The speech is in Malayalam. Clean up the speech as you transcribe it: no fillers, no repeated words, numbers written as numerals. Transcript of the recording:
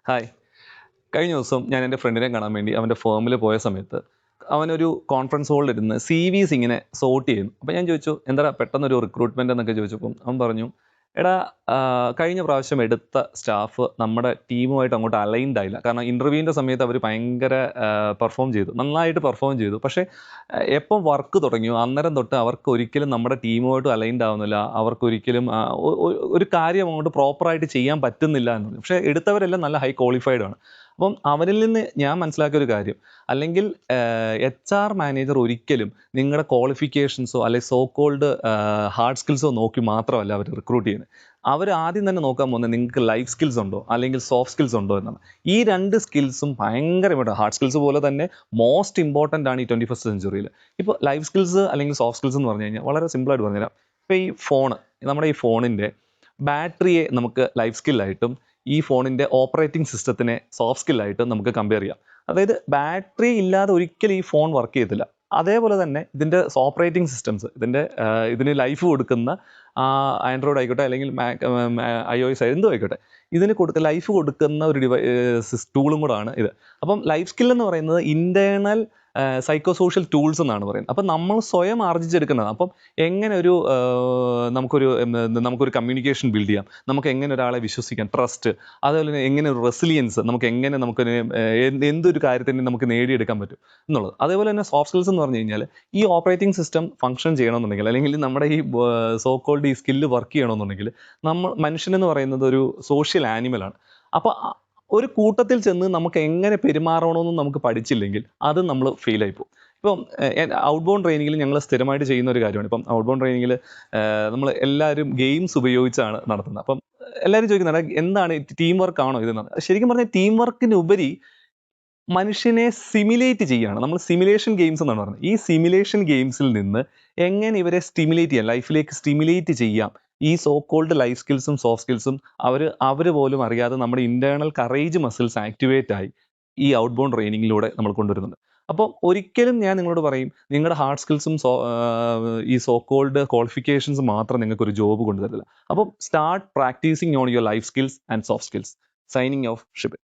ഹായ്. കഴിഞ്ഞ ദിവസം ഞാൻ എൻ്റെ ഫ്രണ്ടിനെ കാണാൻ വേണ്ടി അവൻ്റെ ഫേമിൽ പോയ സമയത്ത് അവനൊരു കോൺഫറൻസ് ഹോളിലിരുന്ന് CVs ഇങ്ങനെ സോർട്ട് ചെയ്യുന്നു. അപ്പോൾ ഞാൻ ചോദിച്ചു, എന്താടാ പെട്ടെന്നൊരു റിക്രൂട്ട്മെൻ്റ് എന്നൊക്കെ ചോദിച്ചപ്പം അവൻ പറഞ്ഞു, എടാ കഴിഞ്ഞ പ്രാവശ്യം എടുത്ത സ്റ്റാഫ് നമ്മുടെ ടീമുമായിട്ട് അങ്ങോട്ട് അലൈൻഡ് ആയില്ല. കാരണം ഇൻ്റർവ്യൂവിൻ്റെ സമയത്ത് അവർ ഭയങ്കര പെർഫോം ചെയ്തു, നന്നായിട്ട് പെർഫോം ചെയ്തു. പക്ഷേ എപ്പം വർക്ക് തുടങ്ങിയോ അന്നേരം തൊട്ട് അവർക്ക് ഒരിക്കലും നമ്മുടെ ടീമുമായിട്ട് അലൈൻഡ് ആവുന്നില്ല. അവർക്കൊരിക്കലും ഒരു കാര്യം അങ്ങോട്ട് പ്രോപ്പറായിട്ട് ചെയ്യാൻ പറ്റുന്നില്ല എന്ന് പറഞ്ഞു. പക്ഷേ എടുത്തവരെല്ലാം നല്ല ഹൈ ക്വാളിഫൈഡ് ആണ്. അപ്പം അവനിൽ നിന്ന് ഞാൻ മനസ്സിലാക്കിയ ഒരു കാര്യം, അല്ലെങ്കിൽ HR മാനേജർ ഒരിക്കലും നിങ്ങളുടെ ക്വാളിഫിക്കേഷൻസോ അല്ലെങ്കിൽ സോ കോൾഡ് ഹാർഡ് സ്കിൽസോ നോക്കി മാത്രമല്ല അവർ റിക്രൂട്ട് ചെയ്യുന്നത്. അവർ ആദ്യം തന്നെ നോക്കാൻ പോകുന്നത് നിങ്ങൾക്ക് ലൈഫ് സ്കിൽസ് ഉണ്ടോ അല്ലെങ്കിൽ സോഫ്റ്റ് സ്കിൽസ് ഉണ്ടോ എന്നാണ്. ഈ രണ്ട് സ്കിൽസും ഭയങ്കരമായിട്ട് ഹാർഡ് സ്കിൽസ് പോലെ തന്നെ മോസ്റ്റ് ഇമ്പോർട്ടൻ്റ് ആണ് ഈ 21st സെഞ്ചുറിയിൽ. ഇപ്പോൾ ലൈഫ് സ്കിൽസ് അല്ലെങ്കിൽ സോഫ്റ്റ് സ്കിൽസ് എന്ന് പറഞ്ഞു കഴിഞ്ഞാൽ വളരെ സിമ്പിളായിട്ട് പറഞ്ഞുതരാം. ഇപ്പോൾ ഈ നമ്മുടെ ഈ ഫോണിൻ്റെ ബാറ്ററിയെ നമുക്ക് ലൈഫ് സ്കില്ലായിട്ടും ഈ ഫോണിൻ്റെ ഓപ്പറേറ്റിംഗ് സിസ്റ്റത്തിനെ സോഫ്റ്റ് സ്കില്ലായിട്ടും നമുക്ക് കമ്പയർ ചെയ്യാം. അതായത് ബാറ്ററി ഇല്ലാതെ ഒരിക്കലും ഈ ഫോൺ വർക്ക് ചെയ്യത്തില്ല. അതേപോലെ തന്നെ ഇതിൻ്റെ ഓപ്പറേറ്റിംഗ് സിസ്റ്റംസ്, ഇതിന് ലൈഫ് കൊടുക്കുന്ന ആൻഡ്രോയിഡ് ആയിക്കോട്ടെ അല്ലെങ്കിൽ iOS എന്തും ആയിക്കോട്ടെ, ഇതിന് ലൈഫ് കൊടുക്കുന്ന ഒരു ടൂളും കൂടാണ് ഇത്. അപ്പം ലൈഫ് സ്കിൽ എന്ന് പറയുന്നത് ഇൻറ്റേർണൽ സൈക്കോ സോഷ്യൽ ടൂൾസ് എന്നാണ് പറയുന്നത്. അപ്പം നമ്മൾ സ്വയം ആർജിച്ചെടുക്കുന്നതാണ്. അപ്പം എങ്ങനെ നമുക്കൊരു കമ്മ്യൂണിക്കേഷൻ ബിൽഡ് ചെയ്യാം, നമുക്ക് എങ്ങനെ ഒരാളെ വിശ്വസിക്കാം, ട്രസ്റ്റ്, അതുപോലെ തന്നെ എങ്ങനെ ഒരു റെസിലിയൻസ്, നമുക്കൊരു എന്തൊരു കാര്യത്തിനും നമുക്ക് നേടിയെടുക്കാൻ പറ്റും എന്നുള്ളത്. അതേപോലെ തന്നെ സോഫ്റ്റ് സ്കിൽസ് എന്ന് പറഞ്ഞു കഴിഞ്ഞാൽ ഈ ഓപ്പറേറ്റിംഗ് സിസ്റ്റം ഫംഗ്ഷൻ ചെയ്യണമെന്നുണ്ടെങ്കിൽ, അല്ലെങ്കിൽ നമ്മുടെ ഈ സോ കോൾഡ് ഈ സ്കില്ല് വർക്ക് ചെയ്യണമെന്നുണ്ടെങ്കിൽ, മനുഷ്യനെന്ന് പറയുന്നത് ഒരു സോഷ്യൽ ആനിമലാണ്. അപ്പോൾ ഒരു കൂട്ടത്തിൽ ചെന്ന് നമുക്ക് എങ്ങനെ പെരുമാറണമെന്നും നമുക്ക് പഠിച്ചില്ലെങ്കിൽ അത് നമ്മൾ ഫെയിലായി പോകും. ഇപ്പം ഔട്ട് ബൗണ്ട് ട്രെയിനിങ്ങിൽ ഞങ്ങൾ സ്ഥിരമായിട്ട് ചെയ്യുന്ന ഒരു കാര്യമാണ്. ഇപ്പം ഔട്ട് ബൗണ്ട് ട്രെയിനിങ്ങിൽ നമ്മൾ എല്ലാവരും ഗെയിംസ് ഉപയോഗിച്ചാണ് നടത്തുന്നത്. അപ്പം എല്ലാവരും ചോദിക്കുന്നുണ്ട്, എന്താണ് ടീം വർക്ക് ആണോ ഇതെന്നാണ്. ശരിക്കും പറഞ്ഞാൽ ടീം വർക്കിനുപരി മനുഷ്യനെ സിമുലേറ്റ് ചെയ്യുകയാണ്. നമ്മൾ സിമുലേഷൻ ഗെയിംസ് എന്നാണ് പറയുന്നത്. ഈ സിമുലേഷൻ ഗെയിംസിൽ നിന്ന് എങ്ങനെ ഇവരെ സ്റ്റിമുലേറ്റ് ചെയ്യാം, ലൈഫിലേക്ക് സ്റ്റിമുലേറ്റ് ചെയ്യാം, ഈ സോ കോൾഡ് ലൈഫ് സ്കിൽസും സോഫ്റ്റ് സ്കിൽസും അവർ പോലും അറിയാതെ നമ്മുടെ ഇൻറ്റേർണൽ കറേജ് മസിൽസ് ആക്ടിവേറ്റ് ആയി ഈ ഔട്ട് ബൗണ്ട് ട്രെയിനിങ്ങിലൂടെ നമ്മൾ കൊണ്ടുവരുന്നുണ്ട്. അപ്പം ഒരിക്കലും ഞാൻ നിങ്ങളോട് പറയും, നിങ്ങളുടെ ഹാർഡ് സ്കിൽസും ഈ സോ കോൾഡ് ക്വാളിഫിക്കേഷൻസ് മാത്രം നിങ്ങൾക്ക് ഒരു ജോബ് കൊണ്ടുതരില്ല. അപ്പം start practising on your life skills and soft skills. Signing off, Shibin.